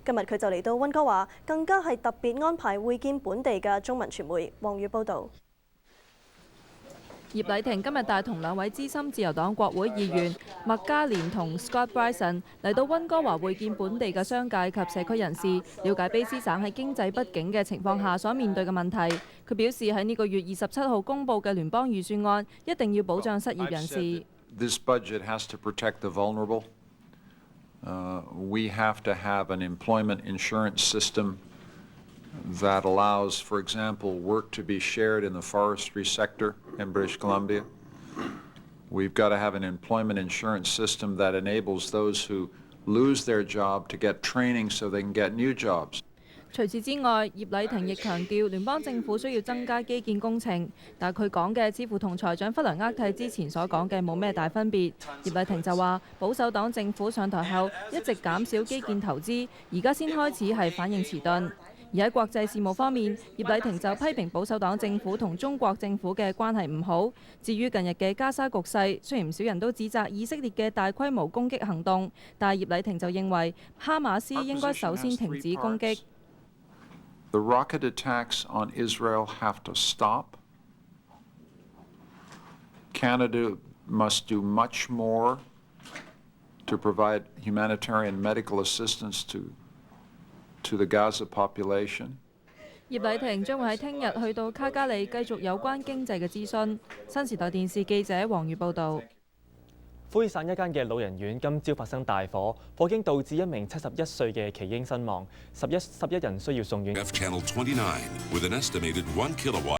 今日佢就嚟到溫哥華，更加係特別安排會見本地嘅中文傳媒。黃宇報導。葉禮霆今日帶同兩位資深自由黨國會議員麥嘉蓮同 Scott Brison 嚟到溫哥華會見本地嘅商界及社區人士，了解卑詩省喺經濟不景嘅情況下所面對嘅問題。佢表示喺呢個月27號公佈嘅聯邦預算案一定要保障失業人士。This budget has to protect the vulnerable. We have to have an employment insurance system that allows, for example, work to be shared in the forestry sector in British Columbia. We've got to have an employment insurance system that enables those who lose their job to get training so they can get new jobs. 除此之外，葉禮霆亦強調聯邦政府需要增加基建工程，但佢講嘅似乎同財長弗雷厄蒂之前所講嘅冇咩大分別。葉禮霆就話保守黨政府上台後一直減少基建投資，而家先開始係反應遲鈍。而喺國際事務方面，葉禮霆就批評保守黨政府同中國政府嘅關係唔好。至於近日嘅加沙局勢，雖然唔少人都指責以色列嘅大規模攻擊行動，但係葉禮霆就認為哈馬斯應該首先停止攻擊。The rocket attacks on Israel have to stop. Canada must do much more to provide humanitarian medical assistance to the Gaza population. 葉禮霆將會喺聽日去到卡加里繼續有關經濟嘅諮詢。新時代電視記者黃宇報導。魁省一間嘅老人院今朝發生大火，火警導致一名71歲嘅耆嬰身亡，11人需要送院。